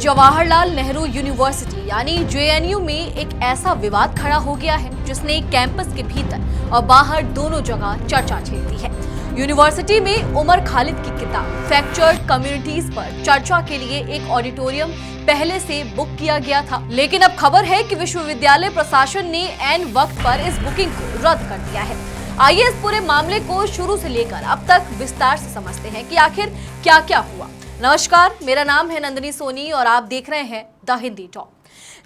Jawaharlal Nehru university यानी JNU में एक ऐसा विवाद खड़ा हो गया है जिसने कैंपस के भीतर और बाहर दोनों जगह चर्चा छेड़ दी है। यूनिवर्सिटी में उमर खालिद की किताब फ्रैक्चर्ड कम्युनिटीज पर चर्चा के लिए एक ऑडिटोरियम पहले से बुक किया गया था, लेकिन अब खबर है कि विश्वविद्यालय प्रशासन ने ऐन वक्त पर इस बुकिंग को रद्द कर दिया है। आइए इस पूरे मामले को शुरू से लेकर अब तक विस्तार से समझते हैं कि आखिर क्या क्या हुआ। नमस्कार, मेरा नाम है नंदिनी सोनी और आप देख रहे हैं द हिंदी टॉक।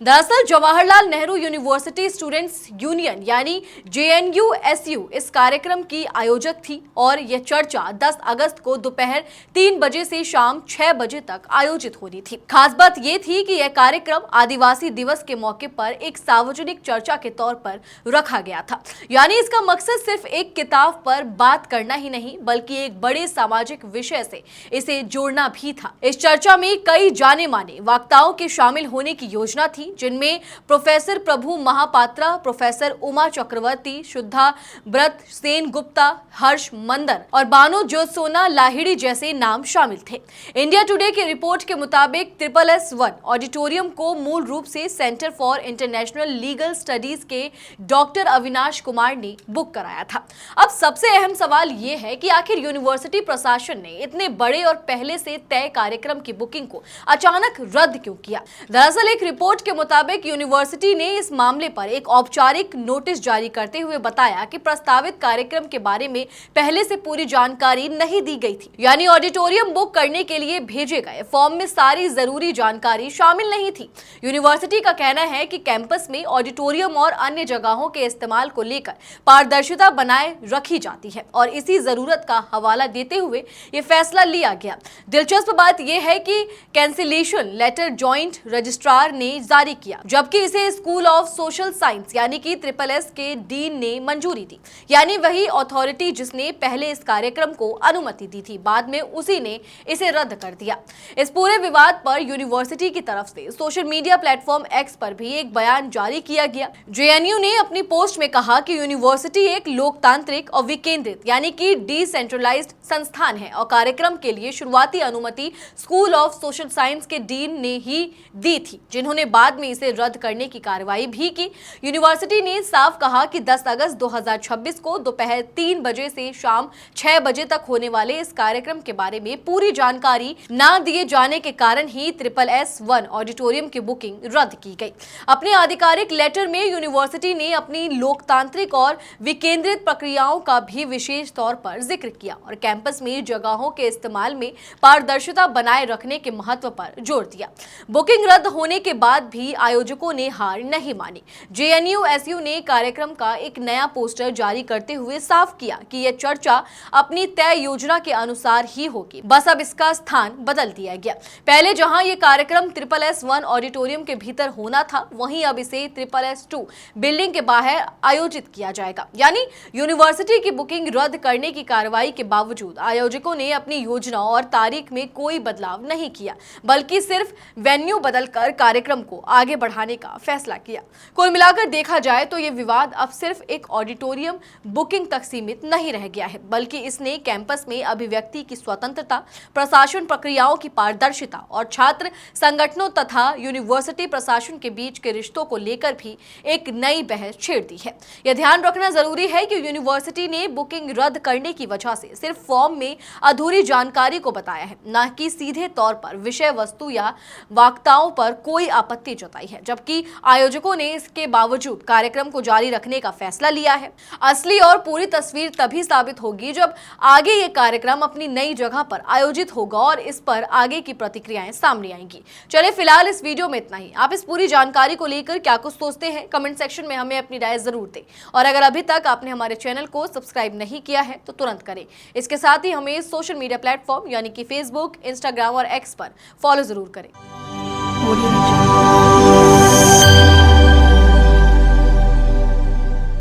दरअसल Jawaharlal Nehru university students union यानी जेएनयू-एसयू इस कार्यक्रम की आयोजक थी और यह चर्चा 10 अगस्त को दोपहर 3 बजे से शाम 6 बजे तक आयोजित होनी थी। खास बात यह थी कि यह कार्यक्रम आदिवासी दिवस के मौके पर एक सार्वजनिक चर्चा के तौर पर रखा गया था। यानी इसका मकसद सिर्फ एक किताब पर बात करना ही नहीं बल्कि एक बड़े सामाजिक विषय से इसे जोड़ना भी था। इस चर्चा में कई जाने माने वक्ताओं के शामिल होने की योजना थी, जिनमें प्रोफेसर प्रभु महापात्रा, प्रोफेसर उमा चक्रवर्ती, शुद्धा ब्रत सेन गुप्ता, हर्ष मंदर और बानो जोसोना लाहिड़ी जैसे नाम शामिल थे। इंडिया टुडे की रिपोर्ट के मुताबिक SSS-1 ऑडिटोरियम को मूल रूप से centre for international legal studies के डॉक्टर अविनाश कुमार ने बुक कराया था। अब सबसे अहम सवाल ये है कि आखिर यूनिवर्सिटी प्रशासन ने इतने बड़े और पहले से तय कार्यक्रम की बुकिंग को अचानक रद्द क्यों किया। दरअसल एक रिपोर्ट के मुताबिक यूनिवर्सिटी ने इस मामले पर एक औपचारिक नोटिस जारी करते हुए बताया कि प्रस्तावित कार्यक्रम के बारे में पहले से पूरी जानकारी नहीं दी गई थी। यानी ऑडिटोरियम बुक करने के लिए भेजे गए फॉर्म में सारी जरूरी जानकारी शामिल नहीं थी। यूनिवर्सिटी का कहना है कि कैंपस में ऑडिटोरियम और अन्य जगहों के इस्तेमाल को लेकर पारदर्शिता बनाए रखी जाती है और इसी जरूरत का हवाला देते हुए ये फैसला लिया गया। दिलचस्प बात यह है कि कैंसिलेशन लेटर जॉइंट रजिस्ट्रार ने जारी किया, जबकि इसे स्कूल ऑफ सोशल साइंस यानी कि SSS के डीन ने मंजूरी दी। यानी वही अथॉरिटी जिसने पहले इस कार्यक्रम को अनुमति दी थी, बाद में उसी ने इसे रद्द कर दिया। इस पूरे विवाद पर यूनिवर्सिटी की तरफ से सोशल मीडिया प्लेटफॉर्म X पर भी एक बयान जारी किया गया। जेएनयू ने अपनी पोस्ट में कहा कि यूनिवर्सिटी एक लोकतांत्रिक और विकेंद्रित यानी कि डिसेंट्रलाइज्ड संस्थान है और कार्यक्रम के लिए शुरुआती अनुमति स्कूल ऑफ सोशल साइंस के डीन ने ही दी थी, जिन्होंने बाद में इसे रद्द करने की कार्रवाई भी की। यूनिवर्सिटी ने साफ कहा कि 10 अगस्त 2026 को दोपहर 3 बजे से शाम 6 बजे तक होने वाले इस कार्यक्रम के बारे में पूरी जानकारी न दिए जाने के कारण ही SSS-1 ऑडिटोरियम की बुकिंग रद्द की गई। अपने आधिकारिक लेटर में यूनिवर्सिटी ने अपनी लोकतांत्रिक और विकेंद्रित प्रक्रियाओं का भी विशेष तौर पर जिक्र किया और कैंपस में जगहों के इस्तेमाल में पारदर्शिता बनाए रखने के महत्व पर जोर दिया। बुकिंग रद्द होने के बाद भी आयोजकों ने हार नहीं मानी। जेएनयू-एसयू ने कार्यक्रम का एक नया पोस्टर जारी करते हुए साफ किया कि यह चर्चा अपनी तय योजना के अनुसार ही होगी, बस अब इसका स्थान बदल दिया गया। पहले जहां यह कार्यक्रम SSS-1 ऑडिटोरियम के भीतर होना था, वहीं अब इसे SSS-2 बिल्डिंग के बाहर आयोजित किया जाएगा। यानी यूनिवर्सिटी की बुकिंग रद्द करने की कार्रवाई के बावजूद आयोजकों ने अपनी योजना और तारीख में कोई बदलाव नहीं किया, बल्कि सिर्फ वेन्यू बदलकर कार्यक्रम को आगे बढ़ाने का फैसला किया। कुल मिलाकर देखा जाए तो ये विवाद अब सिर्फ एक ऑडिटोरियम बुकिंग तक सीमित नहीं रह गया है, बल्कि इसने कैंपस में अभिव्यक्ति की स्वतंत्रता, प्रशासन प्रक्रियाओं की पारदर्शिता और छात्र संगठनों तथा यूनिवर्सिटी प्रशासन के बीच के रिश्तों को लेकर भी एक नई बहस छेड़ दी है। यह ध्यान रखना जरूरी है कि यूनिवर्सिटी ने बुकिंग रद्द करने की वजह से सिर्फ फॉर्म में अधूरी जानकारी को बताया है, न कि सीधे तौर पर विषय वस्तु या वक्ताओं पर कोई आपत्ति जताई है, जबकि आयोजकों ने इसके बावजूद कार्यक्रम को जारी रखने का फैसला लिया है। असली और पूरी तस्वीर तभी साबित होगी जब आगे ये कार्यक्रम अपनी नई जगह पर आयोजित होगा और इस पर आगे की प्रतिक्रियाएं सामने आएंगी। चलिए फिलहाल इस वीडियो में इतना ही। आप इस पूरी जानकारी को लेकर क्या कुछ सोचते हैं, कमेंट सेक्शन में हमें अपनी राय जरूर दें और अगर अभी तक आपने हमारे चैनल को सब्सक्राइब नहीं किया है तो तुरंत करें। इसके साथ ही हमें सोशल मीडिया प्लेटफॉर्म यानी कि फेसबुक, इंस्टाग्राम और X पर फॉलो जरूर करें।